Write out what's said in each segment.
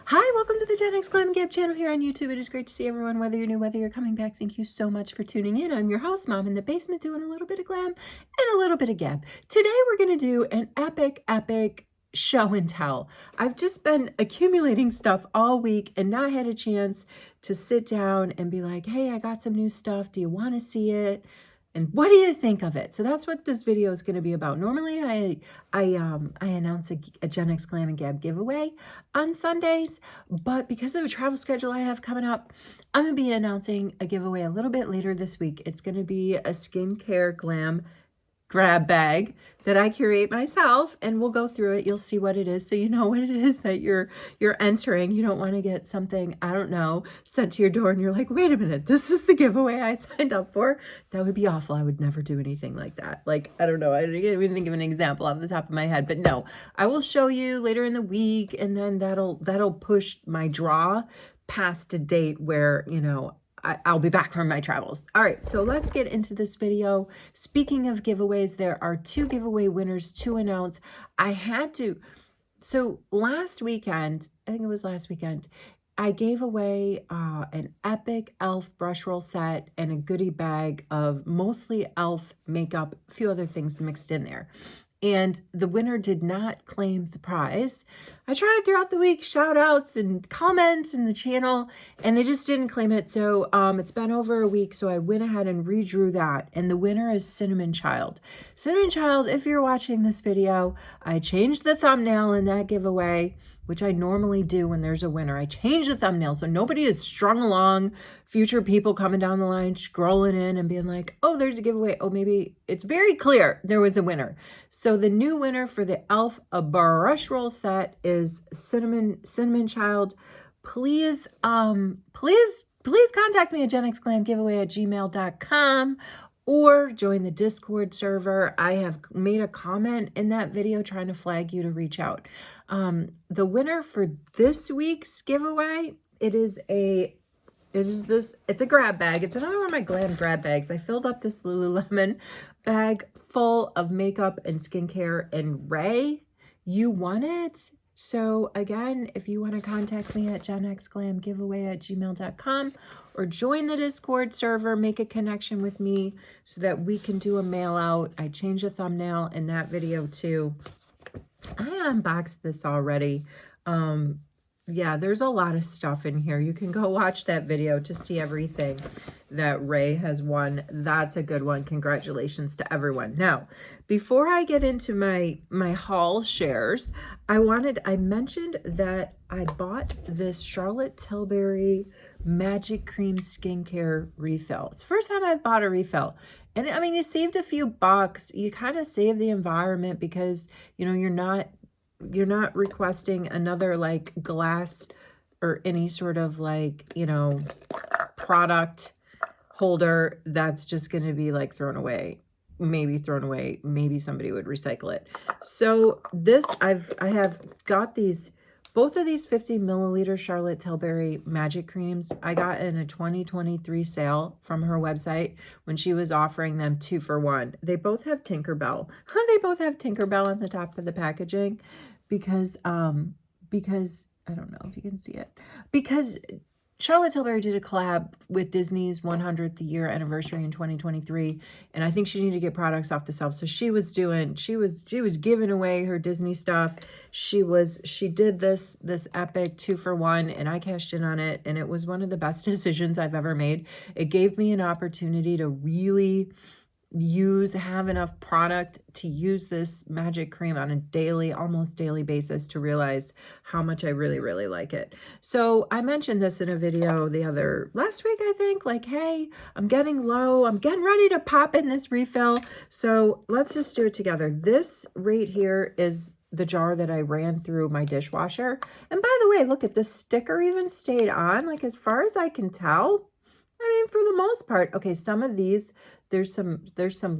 Hi, welcome to the GenX Glam and Gab channel here on YouTube. It is great to see everyone, whether you're new, whether you're coming back. Thank you so much for tuning in. I'm your host, Mom in the basement, doing a little bit of glam and a little bit of gab. Today, we're going to do an epic show and tell. I've just been accumulating stuff all week and not had a chance to sit down and be like, hey, I got some new stuff. Do you want to see it? And what do you think of it? So that's what this video is going to be about. Normally, I announce a GenX Glam and Gab giveaway on Sundays, but because of a travel schedule I have coming up, I'm going to be announcing a giveaway a little bit later this week. It's going to be a skincare glam grab bag that I curate myself, and we'll go through it. You'll see what it is, so you know what it is that you're entering. You don't want to get something, I don't know, sent to your door and you're like, wait a minute, this is the giveaway I signed up for. That would be awful. I would never do anything like that. Like, I don't know, I didn't even think of an example off the top of my head, but no, I will show you later in the week, and then that'll push my draw past a date where, you know, I'll be back from my travels. All right, so let's get into this video. Speaking of giveaways, there are 2 giveaway winners to announce. So last weekend, I think it was last weekend, I gave away an epic e.l.f. brush roll set and a goodie bag of mostly e.l.f. makeup, a few other things mixed in there. And the winner did not claim the prize. I tried throughout the week, shout outs and comments in the channel, and they just didn't claim it. So it's been over a week, so I went ahead and redrew that. And the winner is Cinnamon Child. Cinnamon Child, if you're watching this video, I changed the thumbnail in that giveaway, which I normally do when there's a winner. I change the thumbnail so nobody is strung along, future people coming down the line, scrolling in and being like, oh, there's a giveaway. Oh, maybe it's very clear there was a winner. So the new winner for the e.l.f. a brush roll set is Cinnamon Child. Please contact me at genxglamgiveaway@gmail.com or join the Discord server. I have made a comment in that video trying to flag you to reach out. The winner for this week's giveaway, it's a grab bag. It's another one of my glam grab bags. I filled up this Lululemon bag full of makeup and skincare, and Ray, you won it. So again, if you want to contact me at genxglamgiveaway@gmail.com or join the Discord server, make a connection with me so that we can do a mail out. I changed the thumbnail in that video too. I unboxed this already. Yeah, there's a lot of stuff in here. You can go watch that video to see everything that Ray has won. That's a good one. Congratulations to everyone. Now, before I get into my haul shares, I mentioned that I bought this Charlotte Tilbury Magic Cream Skincare refill. It's the first time I've bought a refill. And I mean, you saved a few bucks. You kind of save the environment because, you know, you're not requesting another like glass or any sort of like, you know, product holder that's just going to be like thrown away. Maybe somebody would recycle it. So this, I have got both of these 50 milliliter Charlotte Tilbury Magic Creams. I got in a 2023 sale from her website when she was offering them 2 for 1. They both have Tinkerbell. They both have Tinkerbell on the top of the packaging because I don't know if you can see it, because Charlotte Tilbury did a collab with Disney's 100th year anniversary in 2023, and I think she needed to get products off the shelf. So she was giving away her Disney stuff. She did this epic 2 for 1, and I cashed in on it, and it was one of the best decisions I've ever made. It gave me an opportunity to really have enough product to use this magic cream on a almost daily basis to realize how much I really like it. So I mentioned this in a video last week, I think, like, hey, I'm getting low. I'm getting ready to pop in this refill. So let's just do it together. This right here is the jar that I ran through my dishwasher. And by the way, look at this sticker even stayed on, like as far as I can tell. I mean, for the most part. Okay, some of these, there's some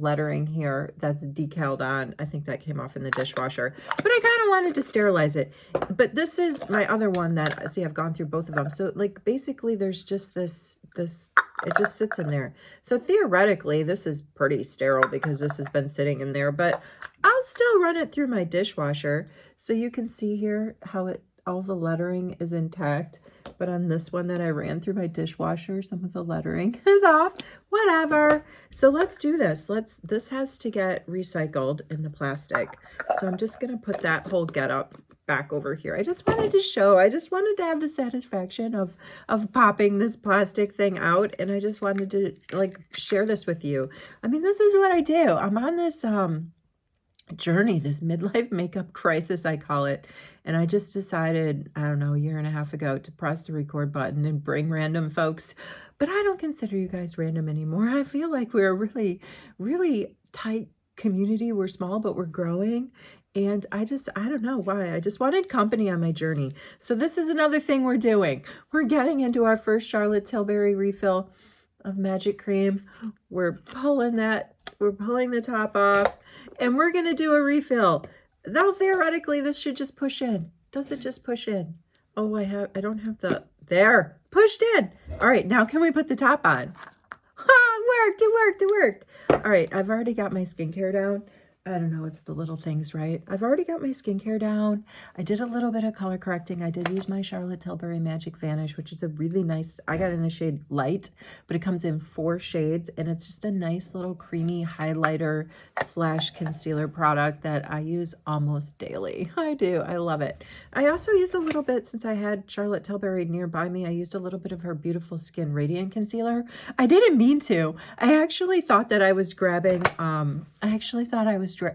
lettering here that's decaled on. I think that came off in the dishwasher, but I kind of wanted to sterilize it. But this is my other one that, see, I've gone through both of them. So like basically there's just this, it just sits in there. So theoretically this is pretty sterile because this has been sitting in there, but I'll still run it through my dishwasher. So you can see here how it all the lettering is intact. But on this one that I ran through my dishwasher, some of the lettering is off. Whatever. So let's do this. This has to get recycled in the plastic. So I'm just going to put that whole getup back over here. I just wanted to show, I just wanted to have the satisfaction of popping this plastic thing out. And I just wanted to like share this with you. I mean, this is what I do. I'm on this journey, this midlife makeup crisis, I call it. And I just decided, I don't know, a year and a half ago to press the record button and bring random folks. But I don't consider you guys random anymore. I feel like we're a really, really tight community. We're small, but we're growing. And I don't know why. I just wanted company on my journey. So this is another thing we're doing. We're getting into our first Charlotte Tilbury refill of Magic Cream. We're pulling the top off. And we're going to do a refill. Now, theoretically, this should just push in. Does it just push in? Oh, I don't have there. Pushed in. All right, now can we put the top on? It worked. All right, I've already got my skincare down. I don't know, it's the little things, right? I've already got my skincare down. I did a little bit of color correcting. I did use my Charlotte Tilbury Magic Vanish, which is a really nice, I got in the shade Light, but it comes in 4 shades, and it's just a nice little creamy highlighter / concealer product that I use almost daily. I do. I love it. I also used a little bit, since I had Charlotte Tilbury nearby me, I used a little bit of her Beautiful Skin Radiant Concealer. I didn't mean to. I actually thought that I was grabbing,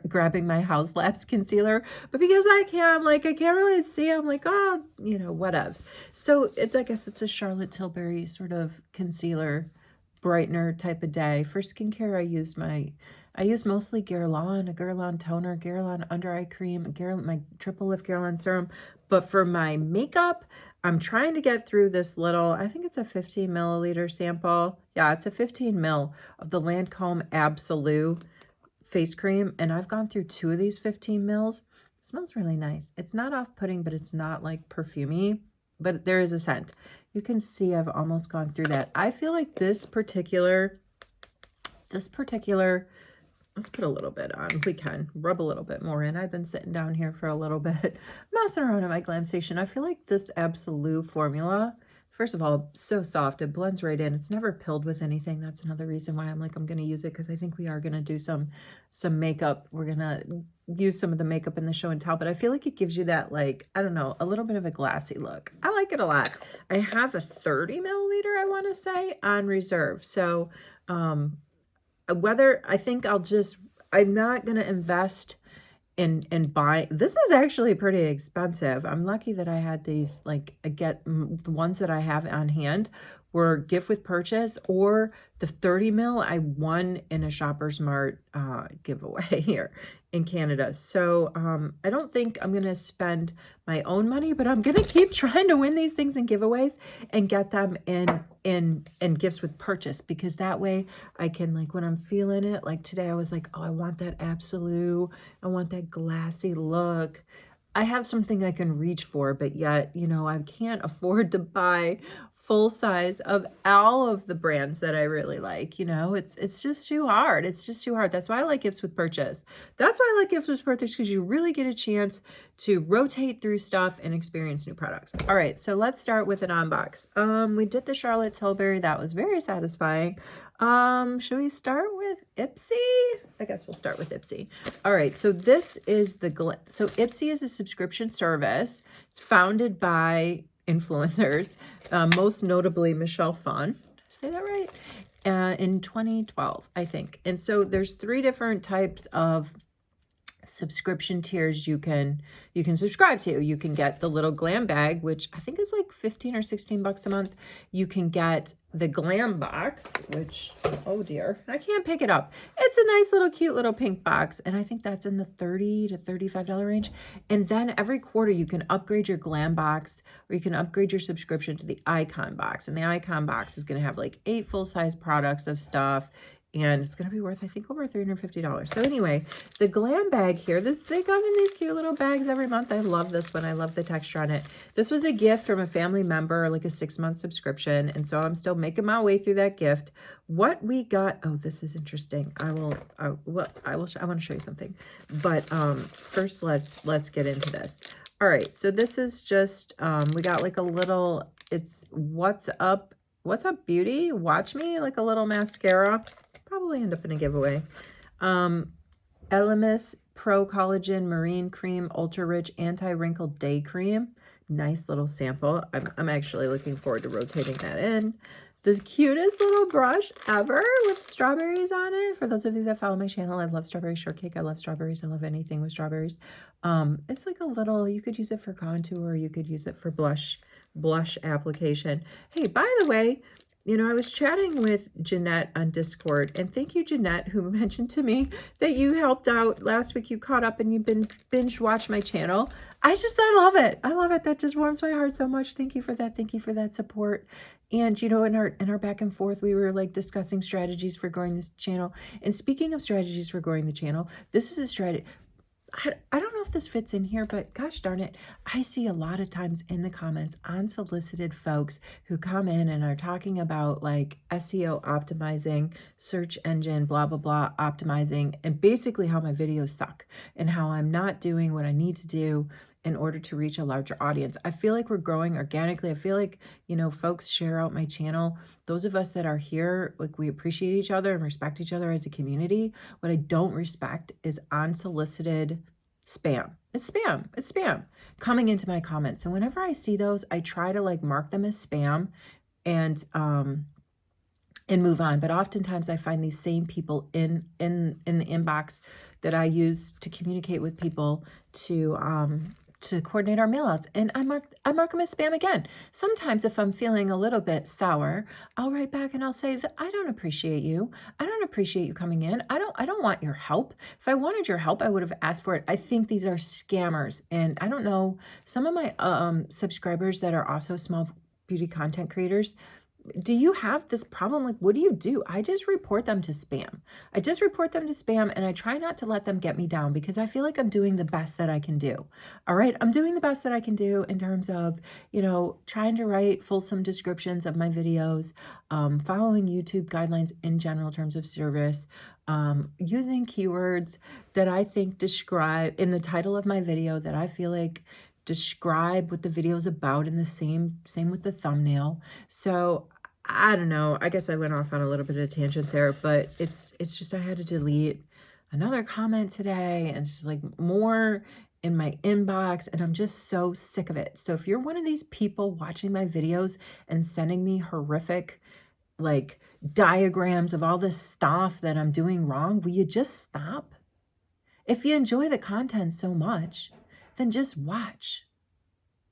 grabbing my House Labs concealer, but because I can't really see, I'm like, oh, you know, whatevs. So I guess it's a Charlotte Tilbury sort of concealer brightener type of day. For skincare, I use mostly Guerlain, a Guerlain toner, Guerlain under eye cream, my triple lift Guerlain serum. But for my makeup, I'm trying to get through this little, I think it's a 15 milliliter sample. Yeah, it's a 15 mil of the Lancome Absolute face cream, and I've gone through 2 of these 15 mils. It smells really nice. It's not off-putting, but it's not like perfumey, but there is a scent. You can see I've almost gone through that. I feel like this particular, let's put a little bit on. We can rub a little bit more in. I've been sitting down here for a little bit, messing around at my Glam station. I feel like this Absolute formula, first of all, so soft. It blends right in. It's never pilled with anything. That's another reason why I'm like, I'm going to use it, because I think we are going to do some makeup. We're going to use some of the makeup in the show and tell, but I feel like it gives you that, like, I don't know, a little bit of a glassy look. I like it a lot. I have a 30 milliliter, I want to say, on reserve. So I'm not going to invest in buy. This is actually pretty expensive. I'm lucky that I had these, like, the ones that I have on hand were gift with purchase, or the 30 mil I won in a Shoppers Mart giveaway here in Canada. So I don't think I'm going to spend my own money, but I'm going to keep trying to win these things in giveaways and get them in gifts with purchase, because that way I can, like, when I'm feeling it, like today I was like, oh, I want that Absolute, I want that glassy look. I have something I can reach for, but yet, you know, I can't afford to buy full size of all of the brands that I really like. You know, it's just too hard. It's just too hard. That's why I like gifts with purchase. That's why I like gifts with purchase, because you really get a chance to rotate through stuff and experience new products. All right, so let's start with an unbox. We did the Charlotte Tilbury. That was very satisfying. Should we start with IPSY? I guess we'll start with IPSY. All right, so this is so IPSY is a subscription service. It's founded by influencers, most notably Michelle Phan. Did I say that right? In 2012, I think. And so there's 3 different types of subscription tiers you can subscribe to. You can get the little Glam bag, which I think is like 15 or 16 bucks a month. You can get the Glam box, which, oh dear, I can't pick it up. It's a nice little cute little pink box, and I think that's in the $30 to $35 range. And then every quarter you can upgrade your Glam box, or you can upgrade your subscription to the Icon box. And the Icon box is going to have like 8 full-size products of stuff, and it's going to be worth, I think, over $350. So anyway, the Glam bag here, they come in these cute little bags every month. I love this one. I love the texture on it. This was a gift from a family member, like a 6-month subscription. And so I'm still making my way through that gift. What we got, oh, this is interesting. I want to show you something. But first, let's get into this. All right, so this is just, we got like a little, it's What's Up Beauty? Watch Me, like a little mascara. Probably end up in a giveaway. Elemis Pro Collagen Marine Cream Ultra Rich Anti-Wrinkle Day Cream. Nice little sample. I'm actually looking forward to rotating that in. The cutest little brush ever with strawberries on it. For those of you that follow my channel, I love strawberry shortcake. I love strawberries. I love anything with strawberries. It's like a little, you could use it for contour, you could use it for blush application. Hey, by the way, you know, I was chatting with Jeanette on Discord, and thank you, Jeanette, who mentioned to me that you helped out last week. You caught up and you've been binge watch my channel. I love it. I love it. That just warms my heart so much. Thank you for that. Thank you for that support. And, you know, in our back and forth, we were like discussing strategies for growing this channel. And speaking of strategies for growing the channel, this is a strategy. I don't know if this fits in here, but gosh darn it, I see a lot of times in the comments unsolicited folks who come in and are talking about like SEO optimizing, search engine, blah, blah, blah, optimizing, and basically how my videos suck and how I'm not doing what I need to do in order to reach a larger audience. I feel like we're growing organically. I feel like, you know, folks share out my channel. Those of us that are here, like we appreciate each other and respect each other as a community. What I don't respect is unsolicited spam. It's spam. It's spam coming into my comments. So whenever I see those, I try to like mark them as spam and move on. But oftentimes I find these same people in the inbox that I use to communicate with people to coordinate our mailouts, and I mark them as spam again. Sometimes if I'm feeling a little bit sour, I'll write back and I'll say that I don't appreciate you. I don't appreciate you coming in. I don't want your help. If I wanted your help, I would have asked for it. I think these are scammers, and I don't know, some of my subscribers that are also small beauty content creators, do you have this problem? Like, what do? I just report them to spam. I just report them to spam, and I try not to let them get me down because I feel like I'm doing the best that I can do. All right. I'm doing the best that I can do in terms of, you know, trying to write fulsome descriptions of my videos, following YouTube guidelines in general terms of service, using keywords that I think describe in the title of my video that I feel like describe what the video is about, and the same with the thumbnail. So I don't know, I guess I went off on a little bit of a tangent there, but it's just I had to delete another comment today, and it's just like more in my inbox, and I'm just so sick of it. So if you're one of these people watching my videos and sending me horrific like diagrams of all this stuff that I'm doing wrong, will you just stop? If you enjoy the content so much, then just watch.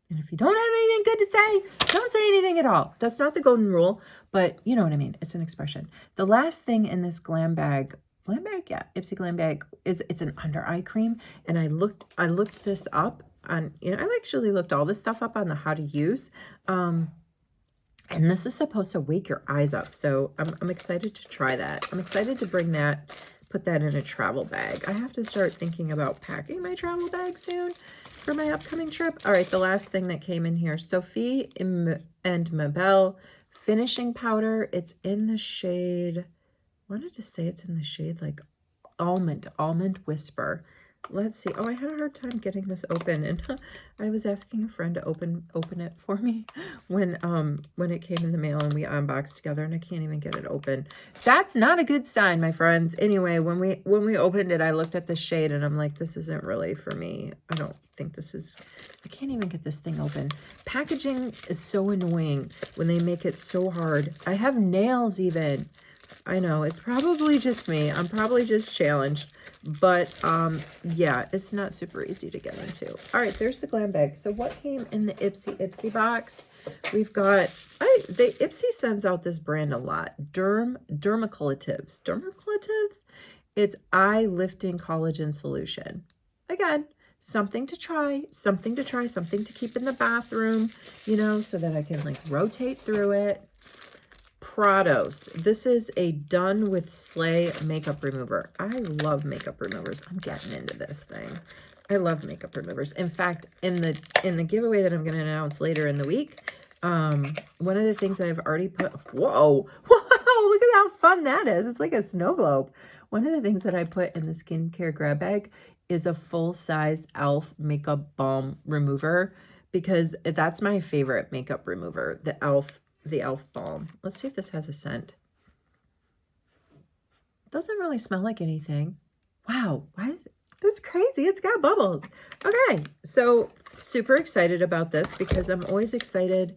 And if you don't have anything good to say, don't say anything at all. That's not the golden rule, but you know what I mean. It's an expression. The last thing in this Glam bag, yeah, IPSY Glam bag, it's an under eye cream. And I looked this up on, you know, I've actually looked all this stuff up on the how to use. And this is supposed to wake your eyes up. So I'm excited to try that. I'm excited to bring that, put that in a travel bag. I have to start thinking about packing my travel bag soon for my upcoming trip. All right, the last thing that came in here, Sophie and Mabel finishing powder. It's in the shade, I wanted to say it's in the shade like almond whisper. Let's see. Oh, I had a hard time getting this open, and I was asking a friend to open it for me when it came in the mail and we unboxed together, and I can't even get it open. That's not a good sign, my friends. Anyway, when we opened it, I looked at the shade and I'm like, this isn't really for me. I don't think this is, I can't even get this thing open. Packaging is so annoying when they make it so hard. I have nails even. I know, it's probably just me. I'm probably just challenged. But, yeah, it's not super easy to get into. All right, there's the Glam bag. So what came in the IPSY box? We've got, the IPSY sends out this brand a lot. Dermacolatives. It's eye lifting collagen solution. Again, something to try, something to keep in the bathroom, you know, so that I can like rotate through it. Prados. This is a Done with Slay makeup remover. I love makeup removers. I'm getting into this thing. I love makeup removers. In fact, in the giveaway that I'm going to announce later in the week, one of the things that I've already put, whoa, look at how fun that is. It's like a snow globe. One of the things that I put in the skincare grab bag is a full-size e.l.f. makeup balm remover, because that's my favorite makeup remover, the e.l.f. balm. Let's see if this has a scent. Doesn't really smell like anything. Wow, why is it? That's crazy. It's got bubbles. Okay, so super excited about this because I'm always excited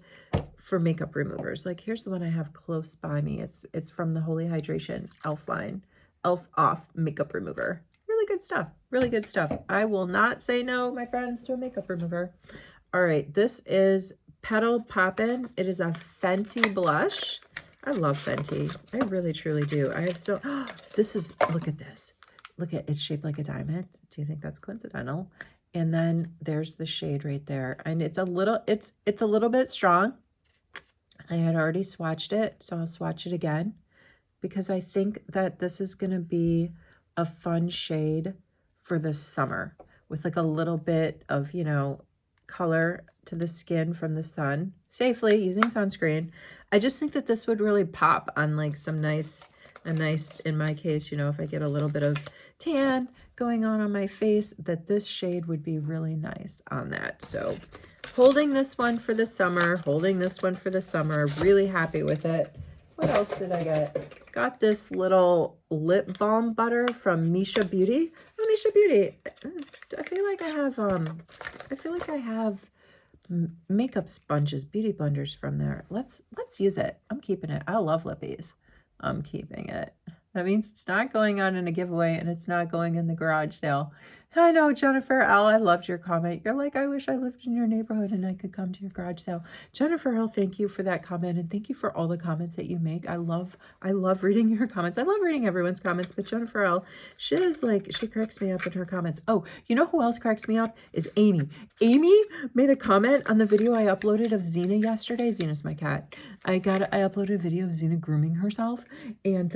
for makeup removers. Like here's the one I have close by me. It's from the Holy Hydration e.l.f. line. e.l.f. Off makeup remover. Really good stuff. Really good stuff. I will not say no, my friends, to a makeup remover. All right, this is Petal Poppin'. It is a Fenty blush. I love Fenty. I really, truly do. I have still, this is, look at this. Look at, it's shaped like a diamond. Do you think that's coincidental? And then there's the shade right there. And it's a little bit strong. I had already swatched it, so I'll swatch it again because I think that this is going to be a fun shade for the summer with like a little bit of, you know, color to the skin from the sun, safely using sunscreen. I just think that this would really pop on like some nice, in my case, you know, if I get a little bit of tan going on my face, that this shade would be really nice on that. So holding this one for the summer, really happy with it. What else did I get? Got this little lip balm butter from Misha Beauty. Oh, Misha Beauty. I feel like I have makeup sponges, beauty blenders from there. Let's use it. I'm keeping it. I love lippies. I'm keeping it. That means it's not going on in a giveaway and it's not going in the garage sale. I know, Jennifer L., I loved your comment. You're like, I wish I lived in your neighborhood and I could come to your garage sale. Jennifer L., thank you for that comment, and thank you for all the comments that you make. I love reading your comments. I love reading everyone's comments, but Jennifer L., she cracks me up in her comments. Oh, you know who else cracks me up? Is Amy. Amy made a comment on the video I uploaded of Xena yesterday. Xena's my cat. I uploaded a video of Xena grooming herself, and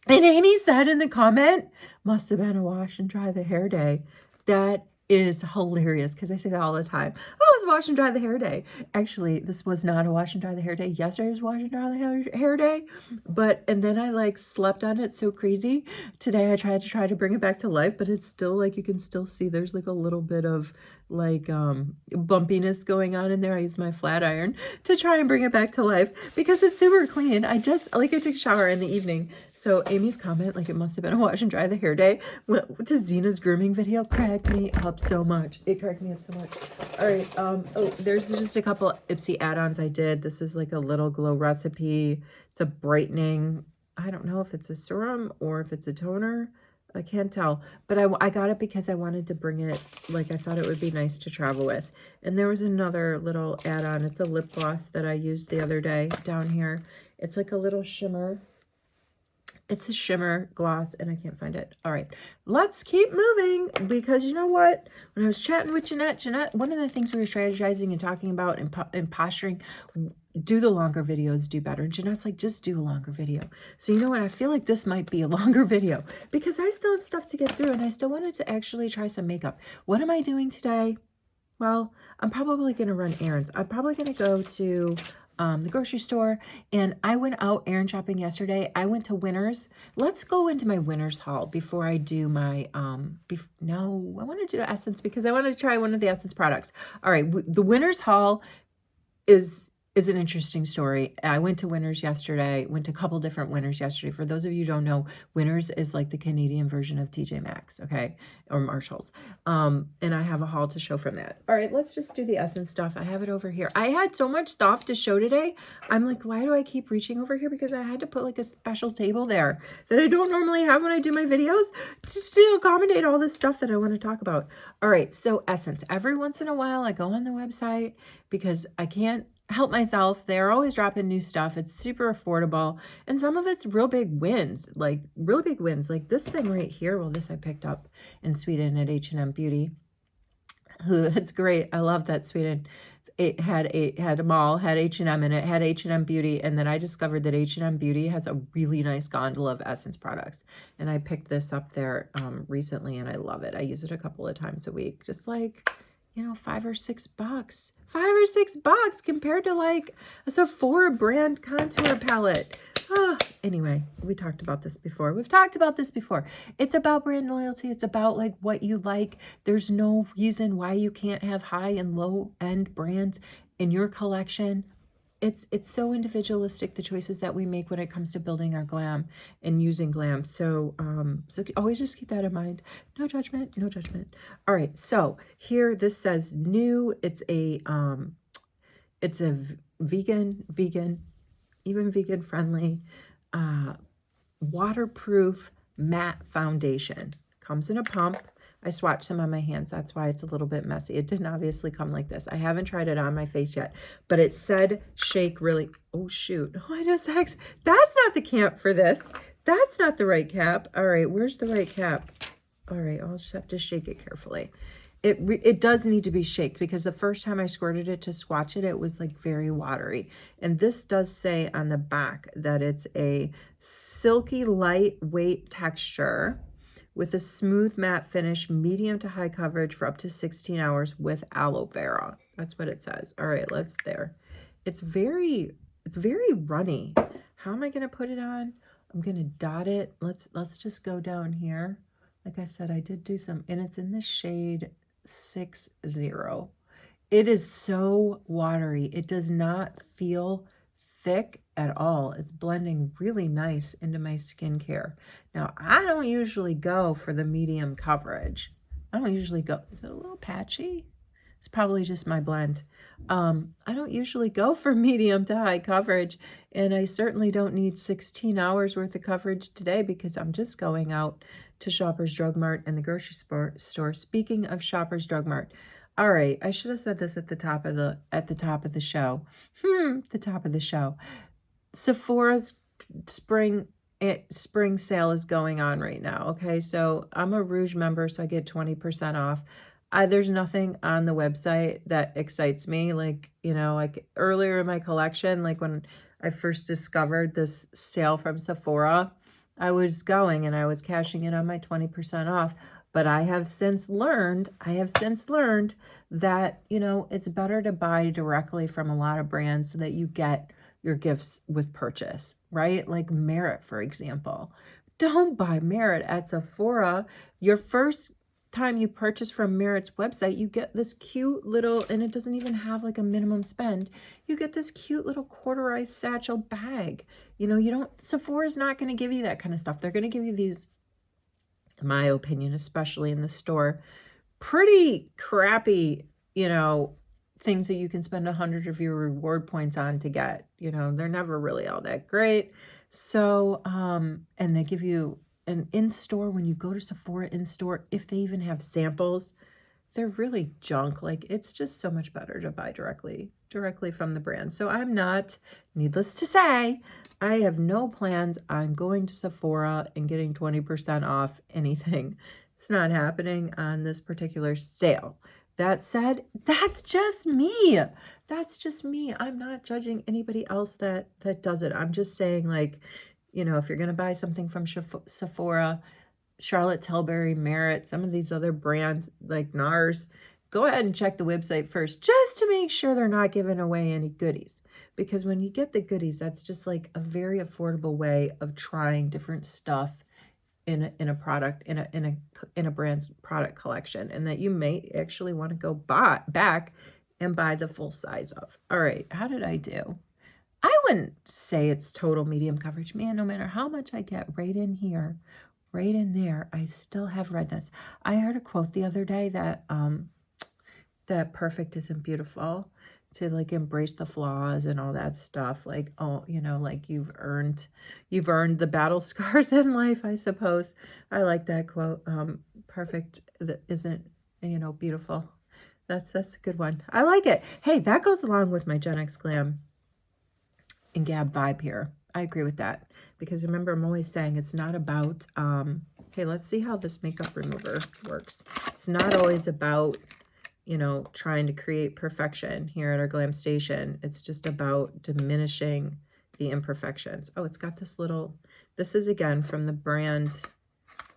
Amy said in the comment, must have been a wash and dry the hair day. That is hilarious because I say that all the time. Oh, it's wash and dry the hair day. Actually, this was not a wash and dry the hair day. Yesterday was wash and dry the hair day. And then I like slept on it so crazy. Today I tried to bring it back to life, but it's still like, you can still see there's like a little bit of like bumpiness going on in there. I used my flat iron to try and bring it back to life because it's super clean. I took a shower in the evening. So Amy's comment, like it must have been a wash and dry the hair day, went to Xena's grooming video, cracked me up so much. It cracked me up so much. All right. Oh, there's just a couple IPSY add-ons I did. This is like a little glow recipe. It's a brightening. I don't know if it's a serum or if it's a toner. I can't tell, but I got it because I wanted to bring it, like I thought it would be nice to travel with. And there was another little add-on. It's a lip gloss that I used the other day down here. It's like a little shimmer. It's a shimmer gloss, and I can't find it. All right, let's keep moving, because you know what? When I was chatting with Jeanette, one of the things we were strategizing and talking about and posturing, do the longer videos, do better. And Jeanette's like, just do a longer video. So you know what? I feel like this might be a longer video because I still have stuff to get through, and I still wanted to actually try some makeup. What am I doing today? Well, I'm probably going to run errands. I'm probably going to go to the grocery store, and I went out errand shopping yesterday. I went to Winners. Let's go into my Winners haul before I do my, no, I want to do Essence because I want to try one of the Essence products. All right, the Winners haul is an interesting story. I went to Winners yesterday, went to a couple different Winners yesterday. For those of you who don't know, Winners is like the Canadian version of TJ Maxx, okay, or Marshalls. And I have a haul to show from that. All right, let's just do the Essence stuff. I have it over here. I had so much stuff to show today. I'm like, why do I keep reaching over here? Because I had to put like a special table there that I don't normally have when I do my videos to accommodate all this stuff that I want to talk about. All right, so Essence. Every once in a while, I go on the website because I can't help myself. They're always dropping new stuff. It's super affordable, and some of it's real big wins, like really big wins, like this thing right here. Well, this I picked up in Sweden at H&M Beauty. It's great. I love that Sweden. It had a mall, had H&M in it, had H&M Beauty, and then I discovered that H&M Beauty has a really nice gondola of Essence products, and I picked this up there recently, and I love it. I use it a couple of times a week, just like, you know, $5 or $6. $5 or $6 compared to like a Sephora brand contour palette. Anyway, we talked about this before. We've talked about this before. It's about brand loyalty. It's about like what you like. There's no reason why you can't have high and low end brands in your collection. It's so individualistic, the choices that we make when it comes to building our glam and using glam. So so always just keep that in mind. No judgment, no judgment. All right, so here this says new. It's a vegan, even vegan friendly, waterproof matte foundation. Comes in a pump. I swatched some on my hands. That's why it's a little bit messy. It didn't obviously come like this. I haven't tried it on my face yet, but it said shake really. Oh, shoot. Oh, I just That's not the cap for this. That's not the right cap. All right, where's the right cap? All right, I'll just have to shake it carefully. It does need to be shaked because the first time I squirted it to swatch it, it was like very watery. And this does say on the back that it's a silky lightweight texture with a smooth matte finish, medium to high coverage for up to 16 hours with aloe vera. That's what it says. All right, let's there. It's very runny. How am I going to put it on? I'm going to dot it. Let's just go down here. Like I said, I did do some, and it's in the shade 60. It is so watery. It does not feel thick at all. It's blending really nice into my skincare. Now, I don't usually go for the medium coverage. I don't usually go. Is it a little patchy? It's probably just my blend. I don't usually go for medium to high coverage, and I certainly don't need 16 hours worth of coverage today because I'm just going out to Shoppers Drug Mart and the grocery store. Speaking of Shoppers Drug Mart, all right, I should have said this at the top of the show. The top of the show. Sephora's spring sale is going on right now. Okay, so I'm a Rouge member, so I get 20% off. There's nothing on the website that excites me. Like, you know, like earlier in my collection, like when I first discovered this sale from Sephora, I was going and I was cashing in on my 20% off. But I have since learned that, you know, it's better to buy directly from a lot of brands so that you get your gifts with purchase, right? Like Merit, for example. Don't buy Merit at Sephora. Your first time you purchase from Merit's website, you get this cute little, and it doesn't even have like a minimum spend. You get this cute little corduroy satchel bag. You know, Sephora's not going to give you that kind of stuff. They're going to give you these, in my opinion, especially in the store, pretty crappy, you know, things that you can spend 100 of your reward points on to get. You know, they're never really all that great. So, and they give you an in-store, when you go to Sephora in-store, if they even have samples, they're really junk. Like, it's just so much better to buy directly from the brand. So I'm not, needless to say, I have no plans on going to Sephora and getting 20% off anything. It's not happening on this particular sale. That said, that's just me. That's just me. I'm not judging anybody else that does it. I'm just saying, like, you know, if you're going to buy something from Sephora, Charlotte Tilbury, Merit, some of these other brands like NARS, go ahead and check the website first just to make sure they're not giving away any goodies. Because when you get the goodies, that's just like a very affordable way of trying different stuff in a product, in a brand's product collection, and that you may actually want to go back and buy the full size of. All right, how did I do? I wouldn't say it's total medium coverage. Man, no matter how much I get right in here, right in there, I still have redness. I heard a quote the other day that that perfect isn't beautiful, to like embrace the flaws and all that stuff. Like, oh, you know, like you've earned the battle scars in life, I suppose. I like that quote. Perfect isn't, you know, beautiful. That's a good one. I like it. Hey, that goes along with my GenX Glam and Gab vibe here. I agree with that, because remember, I'm always saying it's not about, hey, let's see how this makeup remover works. It's not always about, you know, trying to create perfection here at our Glam Station. It's just about diminishing the imperfections. Oh, it's got this little, this is again from the brand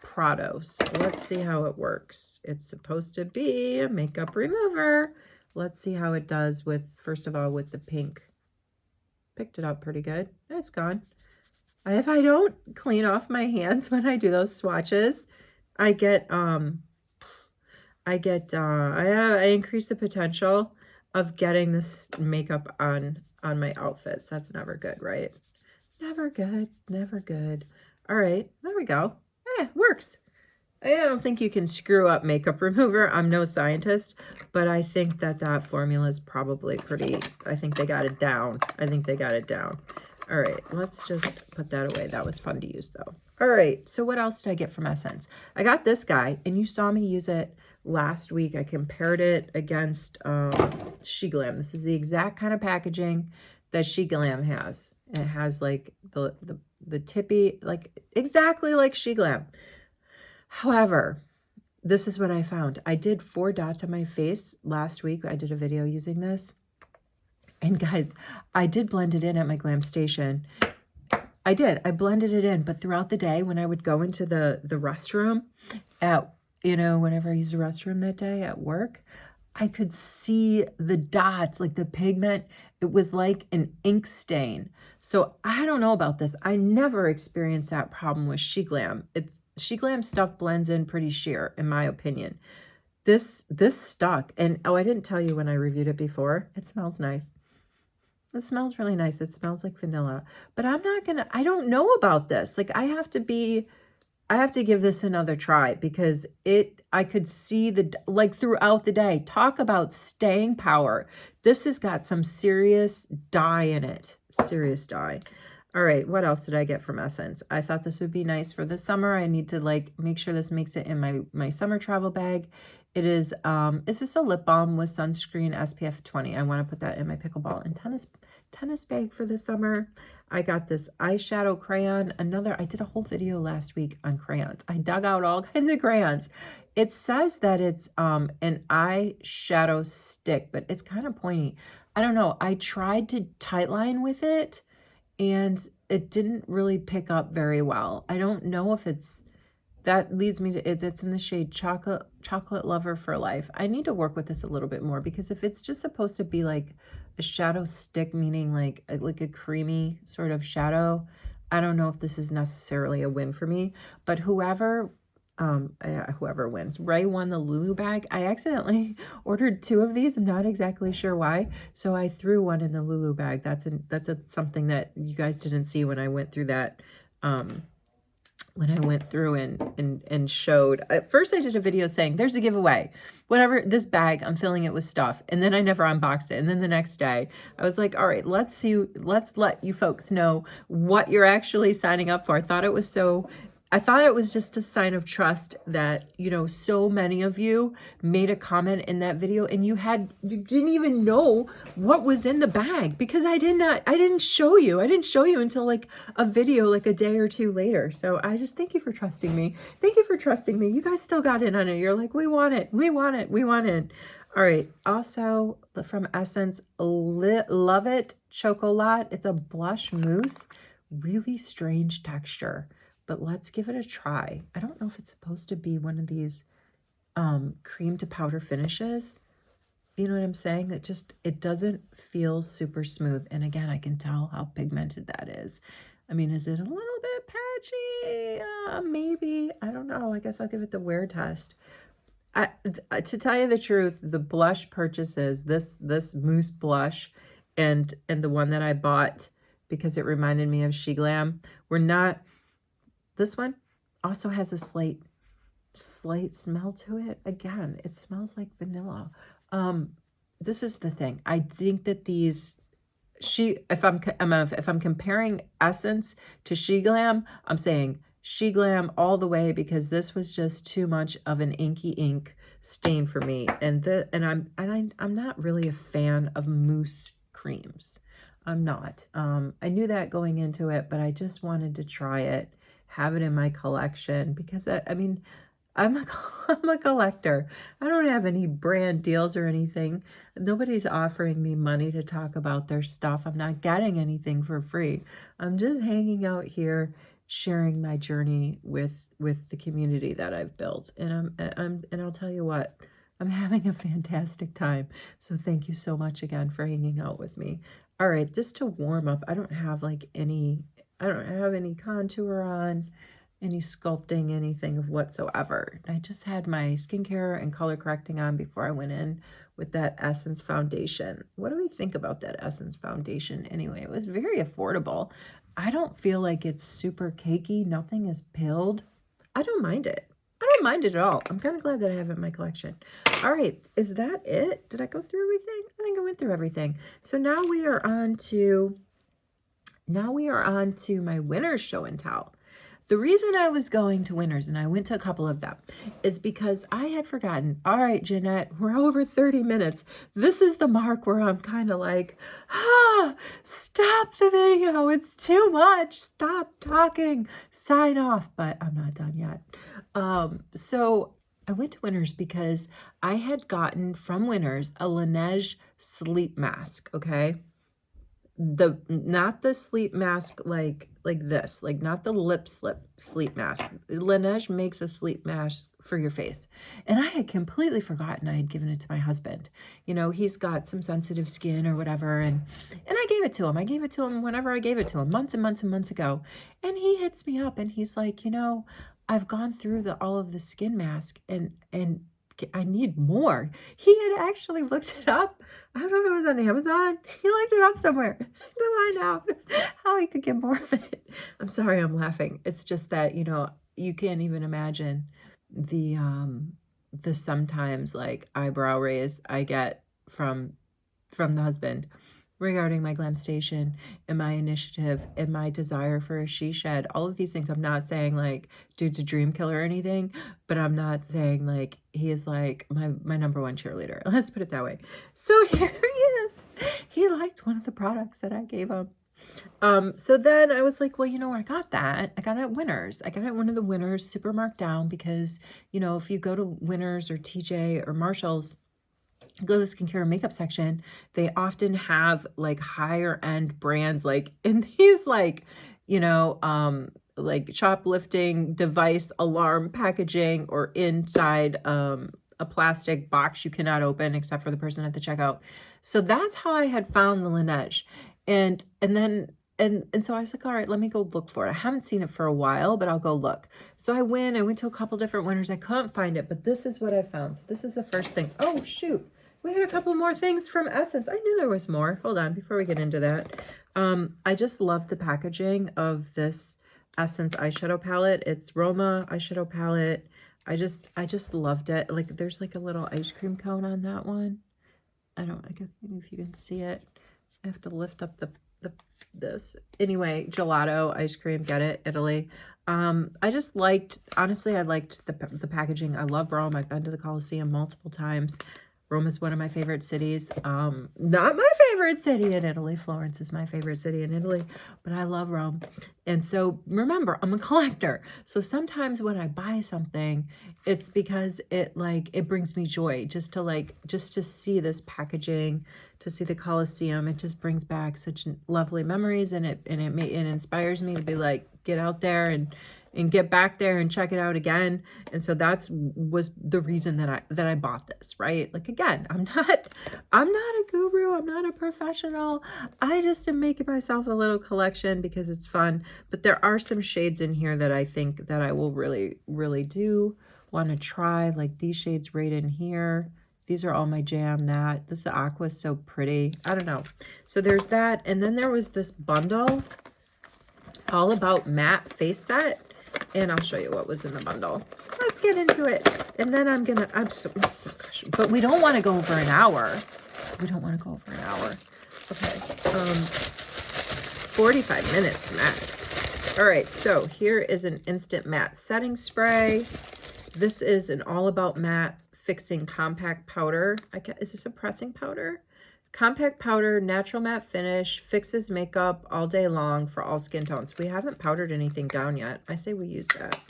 Prado. So let's see how it works. It's supposed to be a makeup remover. Let's see how it does with, first of all, with the pink. Picked it up pretty good. It's gone. if I don't clean off my hands when I do those swatches, I increase the potential of getting this makeup on my outfits. That's never good, right? Never good, never good. All right, there we go. Works. I don't think you can screw up makeup remover. I'm no scientist, but I think that formula is probably pretty, I think they got it down. All right, let's just put that away. That was fun to use though. All right, so what else did I get from Essence? I got this guy, and you saw me use it last week. I compared it against Glam. This is the exact kind of packaging that Glam has. It has like the tippy, like exactly like Glam. However, this is what I found. I did 4 dots on my face last week. I did a video using this. And guys, I did blend it in at my Glam station. I blended it in, but throughout the day when I would go into the restroom whenever I used the restroom that day at work, I could see the dots, like the pigment. It was like an ink stain. So I don't know about this. I never experienced that problem with Glam. Glam stuff blends in pretty sheer, in my opinion. This stuck. And I didn't tell you when I reviewed it before. It smells nice. It smells really nice. It smells like vanilla. But I don't know about this. Like I have to give this another try because I could see throughout the day. Talk about staying power. This has got some serious dye in it. Serious dye. All right, what else did I get from Essence? I thought this would be nice for the summer. I need to make sure this makes it in my summer travel bag. It is, it's just a lip balm with sunscreen SPF 20. I want to put that in my pickleball and tennis bag for the summer. I got this eyeshadow crayon. I did a whole video last week on crayons. I dug out all kinds of crayons. It says that it's an eyeshadow stick, but it's kind of pointy. I don't know. I tried to tightline with it, and it didn't really pick up very well. I don't know if that leads me to, it's in the shade Chocolate Lover for Life. I need to work with this a little bit more because if it's just supposed to be like a shadow stick, meaning like a creamy sort of shadow, I don't know if this is necessarily a win for me. But whoever wins. Ray won the Lulu bag. I accidentally ordered 2 of these. I'm not exactly sure why. So I threw one in the Lulu bag. That's something that you guys didn't see when I went through that. When I went through and showed. At first I did a video saying, there's a giveaway. Whatever, this bag, I'm filling it with stuff. And then I never unboxed it. And then the next day, I was like, all right, let's let you folks know what you're actually signing up for. I thought it was just a sign of trust that, so many of you made a comment in that video and you didn't even know what was in the bag because I didn't show you. I didn't show you until like a video, like a day or 2 later. So I just thank you for trusting me. Thank you for trusting me. You guys still got in on it. You're like, we want it. We want it. We want it. All right. Also from Essence, Love It Chocolat. It's a blush mousse, really strange texture. But let's give it a try. I don't know if it's supposed to be one of these cream to powder finishes. You know what I'm saying? It doesn't feel super smooth. And again, I can tell how pigmented that is. I mean, is it a little bit patchy? Maybe. I don't know. I guess I'll give it the wear test. To tell you the truth, the blush purchases, this mousse blush and the one that I bought because it reminded me of Glam, were not... This one also has a slight smell to it. Again, it smells like vanilla. This is the thing. I think that these, if I'm comparing Essence to Glam, I'm saying Glam all the way because this was just too much of an inky ink stain for me. And I'm not really a fan of mousse creams. I'm not. I knew that going into it, but I just wanted to try it. Have it in my collection because I'm a collector. I don't have any brand deals or anything. Nobody's offering me money to talk about their stuff. I'm not getting anything for free. I'm just hanging out here, sharing my journey with the community that I've built. And I'll tell you what, I'm having a fantastic time. So thank you so much again for hanging out with me. All right, just to warm up, I don't have like any I don't have any contour on, any sculpting, anything of whatsoever. I just had my skincare and color correcting on before I went in with that Essence foundation. What do we think about that Essence foundation anyway? It was very affordable. I don't feel like it's super cakey. Nothing is pilled. I don't mind it. I don't mind it at all. I'm kind of glad that I have it in my collection. All right, is that it? Did I go through everything? I think I went through everything. So now we are on to my Winners show and tell. The reason I was going to Winners, and I went to a couple of them, is because I had forgotten. All right, Jeanette, we're over 30 minutes. This is the mark where I'm kind of like, stop the video. It's too much. Stop talking. Sign off. But I'm not done yet. So I went to Winners because I had gotten from Winners a Laneige sleep mask, okay? Not the sleep mask like this, like not the lip sleep mask. Laneige makes a sleep mask for your face. And I had completely forgotten I had given it to my husband. You know, he's got some sensitive skin or whatever. And I gave it to him. I gave it to him whenever I gave it to him, months and months and months ago. And he hits me up and he's like, you know, I've gone through all of the skin mask and I need more. He had actually looked it up. I don't know if it was on Amazon. He looked it up somewhere to find out how he could get more of it. I'm sorry, I'm laughing. It's just that, you know, you can't even imagine the sometimes like eyebrow raise I get from the husband regarding my Glam station and my initiative and my desire for a she shed. All of these things. I'm not saying like dude's a dream killer or anything, but I'm not saying like he is like my number one cheerleader. Let's put it that way. So here he is. He liked one of the products that I gave him. So then I was like, well, you know where I got that? I got it at Winners. I got it at one of the Winners, super marked down, because, you know, if you go to Winners or TJ or Marshall's, go to the skincare and makeup section, they often have like higher end brands, like in these like, you know, like shoplifting device alarm packaging or inside a plastic box you cannot open except for the person at the checkout. So that's how I had found the Laneige. And so I was like, all right, let me go look for it. I haven't seen it for a while, but I'll go look. So I went to a couple different Winners. I couldn't find it, but this is what I found. So this is the first thing. Oh, shoot. We had a couple more things from Essence. I knew there was more. Hold on, before we get into that. I just love the packaging of this Essence eyeshadow palette. It's Roma eyeshadow palette. I just loved it. Like there's like a little ice cream cone on that one. I guess maybe if you can see it. I have to lift up this. Anyway, gelato ice cream, get it, Italy. I just liked, honestly, I liked the packaging. I love Rome. I've been to the Colosseum multiple times. Rome is one of my favorite cities. Not my favorite city in Italy. Florence is my favorite city in Italy, but I love Rome. And so remember, I'm a collector. So sometimes when I buy something, it's because it brings me joy just to see this packaging, to see the Colosseum. It just brings back such lovely memories, and it inspires me to be like, get out there and get back there and check it out again. And so was the reason that I bought this, right? Like, again, I'm not a guru. I'm not a professional. I just am making myself a little collection because it's fun. But there are some shades in here that I think that I will really, really do want to try. Like these shades right in here. These are all my jam. This aqua is so pretty. I don't know. So there's that. And then there was this bundle all about matte face set. And I'll show you what was in the bundle. Let's get into it. And then I'm so gosh, but we don't want to go over an hour. We don't want to go over an hour. Okay. 45 minutes max. All right. So here is an instant matte setting spray. This is an all about matte fixing compact powder. Is this a pressing powder? Compact powder, natural matte finish, fixes makeup all day long for all skin tones. We haven't powdered anything down yet. I say we use that.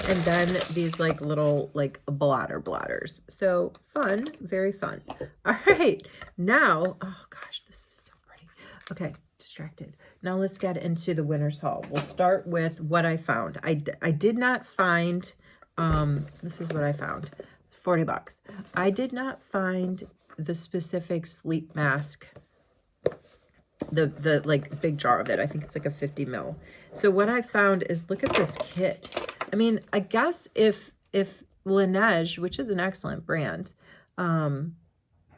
And then these like little like blotters. So fun, very fun. All right, now, oh gosh, this is so pretty. Okay, distracted. Now let's get into the Winners haul. We'll start with what I found. I did not find, this is what I found, $40. I did not find the specific sleep mask the like big jar of it. I think it's like a 50 ml. So what I found is, look at this kit. I mean, I guess if Laneige, which is an excellent brand,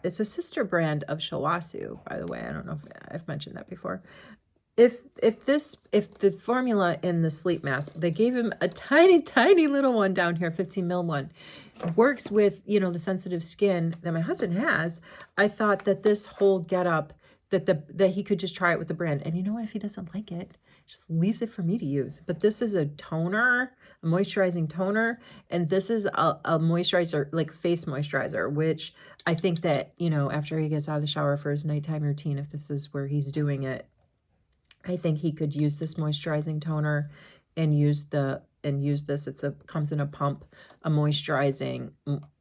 it's a sister brand of Shawasu, by the way. I don't know if I've mentioned that before. If the formula in the sleep mask, they gave him a tiny little one down here, 15 ml one, works with, you know, the sensitive skin that my husband has. I thought that this whole getup, that he could just try it with the brand. And you know what? If he doesn't like it, just leaves it for me to use. But this is a toner, a moisturizing toner, and this is a moisturizer, like face moisturizer, which I think that, you know, after he gets out of the shower for his nighttime routine, if this is where he's doing it, I think he could use this moisturizing toner and use this. Comes in a pump, a moisturizing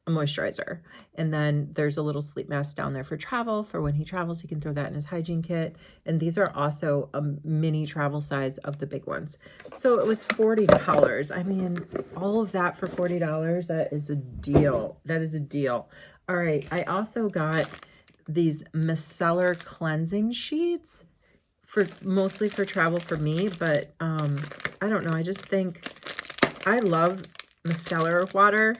moisturizer. And then there's a little sleep mask down there for travel, for when he travels, he can throw that in his hygiene kit. And these are also a mini travel size of the big ones. So it was $40. I mean, all of that for $40, that is a deal. That is a deal. All right, I also got these micellar cleansing sheets, mostly for travel for me, but I don't know. I just think I love micellar water.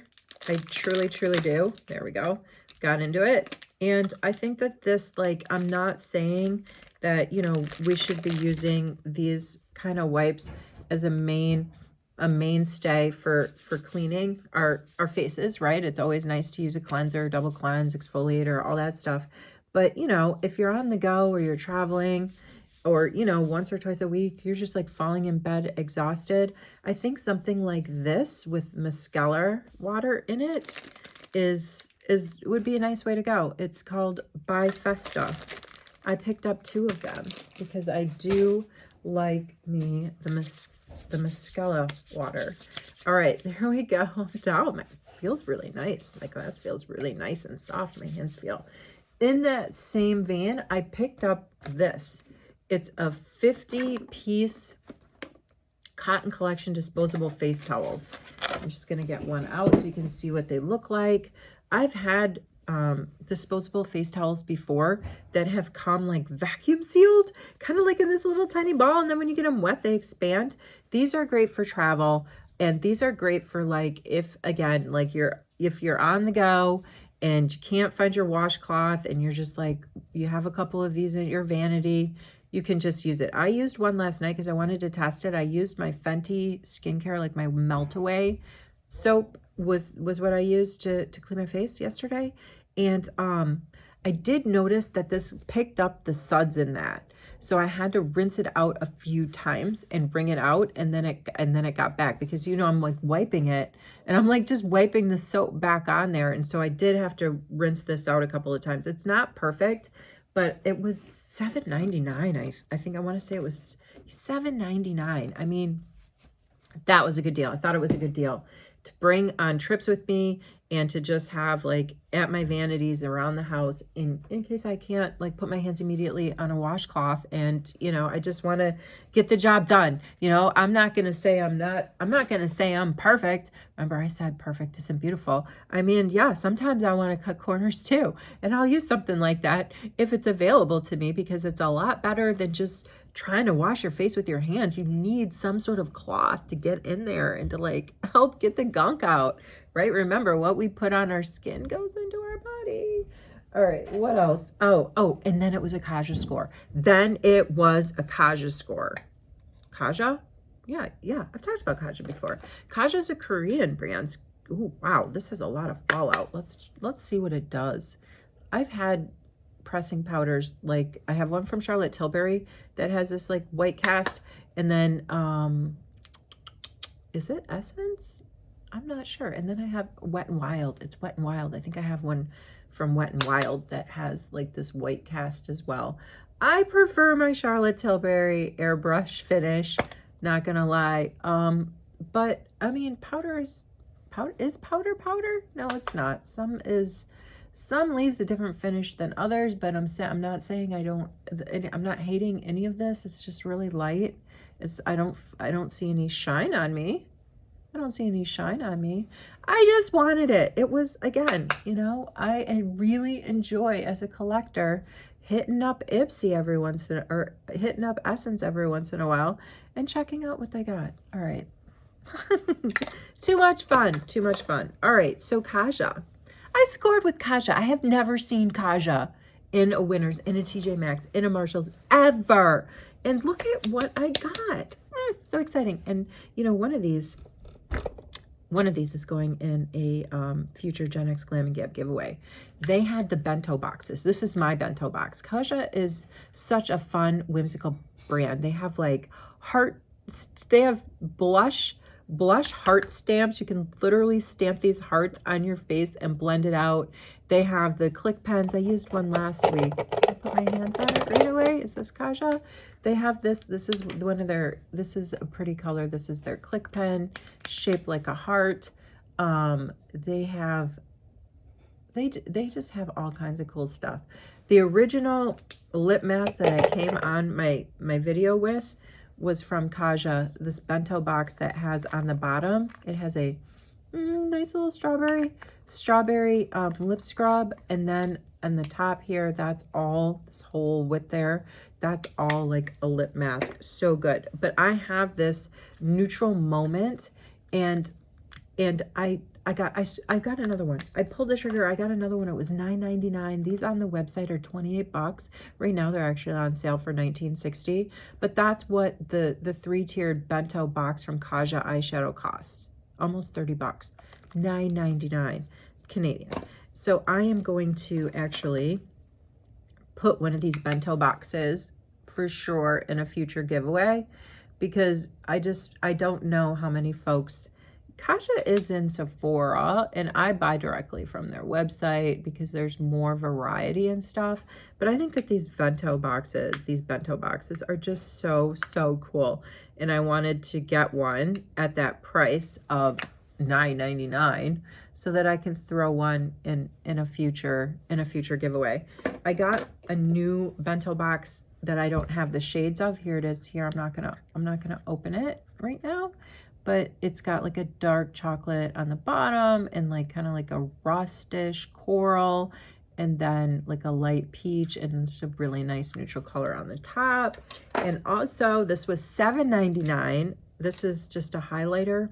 I truly do. There we go. Got into it. And I think that this, like, I'm not saying that, you know, we should be using these kind of wipes as a mainstay for cleaning our faces, right? It's always nice to use a cleanser, double cleanse, exfoliator, all that stuff. But, you know, if you're on the go or you're traveling, or, you know, once or twice a week, you're just like falling in bed exhausted, I think something like this with micellar water in it would be a nice way to go. It's called By Festa. I picked up 2 of them because I do like me the micellar water. All right, there we go. Oh, it feels really nice. My glass feels really nice and soft. My hands feel. In that same vein, I picked up this. It's a 50-piece cotton collection disposable face towels. I'm just going to get one out so you can see what they look like. I've had disposable face towels before that have come like vacuum sealed, kind of like in this little tiny ball. And then when you get them wet, they expand. These are great for travel. And these are great for, like, if you're on the go and you can't find your washcloth and you're just like, you have a couple of these in your vanity, you can just use it. I used one last night because I wanted to test it. I used my Fenty skincare, like my melt away soap was what I used to clean my face yesterday. And I did notice that this picked up the suds in that. So I had to rinse it out a few times and bring it out, and then it got back, because, you know, I'm like wiping it and I'm like just wiping the soap back on there. And so I did have to rinse this out a couple of times. It's not perfect, but it was $7.99. I think I want to say it was $7.99. I mean, that was a good deal. I thought it was a good deal to bring on trips with me and to just have, like, at my vanities around the house in case I can't, like, put my hands immediately on a washcloth. And, you know, I just want to get the job done. You know, I'm not going to say I'm going to say I'm perfect. Remember, I said perfect isn't beautiful. I mean, yeah, sometimes I want to cut corners too. And I'll use something like that if it's available to me, because it's a lot better than just trying to wash your face with your hands. You need some sort of cloth to get in there and to, like, help get the gunk out, right? Remember, what we put on our skin goes into our body. All right, what else? Oh, and then it was a Kaja score. Then it was a Kaja score. Kaja? Yeah, I've talked about Kaja before. Kaja's a Korean brand. Ooh, wow, this has a lot of fallout. Let's see what it does. I've had pressing powders, like I have one from Charlotte Tilbury that has this like white cast, and then is it Essence? I'm not sure. And then I have Wet n Wild. It's Wet n Wild. I think I have one from Wet n Wild that has like this white cast as well. I prefer my Charlotte Tilbury airbrush finish, not gonna lie. But I mean, powder? No, it's not. Some leaves a different finish than others, but I'm not saying I'm not hating any of this. It's just really light. I don't see any shine on me. I don't see any shine on me. I just wanted it. It was, again, you know, I really enjoy, as a collector, hitting up IPSY every once in, or hitting up Essence every once in a while and checking out what they got. All right. Too much fun. Too much fun. All right. So Kaja. I scored with Kaja. I have never seen Kaja in a Winners, in a TJ Maxx, in a Marshalls ever. And look at what I got. So exciting. And you know, one of these is going in a future GenX Glam and Gab giveaway. They had the bento boxes. This is my bento box. Kaja is such a fun, whimsical brand. They have like they have blush heart stamps. You can literally stamp these hearts on your face and blend it out. They have the click pens. I used one last week. I put my hands on it right away. Is this Kaja? They have this. This is one of their, this is a pretty color. This is their click pen shaped like a heart. They just have all kinds of cool stuff. The original lip mask that I came on my video with was from Kaja, this bento box that has on the bottom, it has a nice little strawberry lip scrub, and then on the top here, that's all, this whole width there, that's all like a lip mask. So good. But I have this neutral moment, and I got another one. I pulled the trigger. I got another one. It was $9.99. These on the website are $28. Right now they're actually on sale for $19.60. But that's what the 3-tiered bento box from Kaja eyeshadow costs. Almost $30. $9.99 Canadian. So I am going to actually put one of these bento boxes for sure in a future giveaway, because I don't know how many folks. Kaja is in Sephora, and I buy directly from their website because there's more variety and stuff. But I think that these bento boxes are just so cool. And I wanted to get one at that price of $9.99 so that I can throw one in a future giveaway. I got a new bento box that I don't have the shades of. Here it is. Here, I'm not gonna open it right now. But it's got like a dark chocolate on the bottom and like kind of like a rustish coral, and then like a light peach, and it's a really nice neutral color on the top. And also this was $7.99. This is just a highlighter.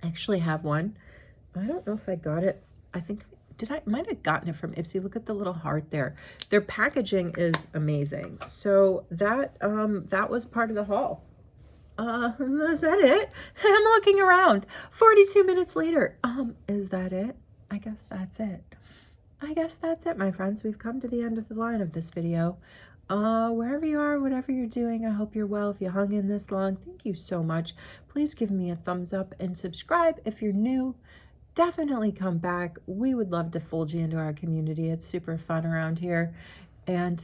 I actually have one. I don't know if I got it. I think might have gotten it from IPSY. Look at the little heart there. Their packaging is amazing. So that was part of the haul. Is that it? I'm looking around 42 minutes later. Is that it? I guess that's it, my friends. We've come to the end of the line of this video. Wherever you are, whatever you're doing, I hope you're well. If you hung in this long, thank you so much. Please give me a thumbs up and subscribe if you're new. Definitely come back. We would love to fold you into our community. It's super fun around here. And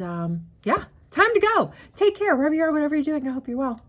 yeah, time to go. Take care wherever you are, whatever you're doing. I hope you're well.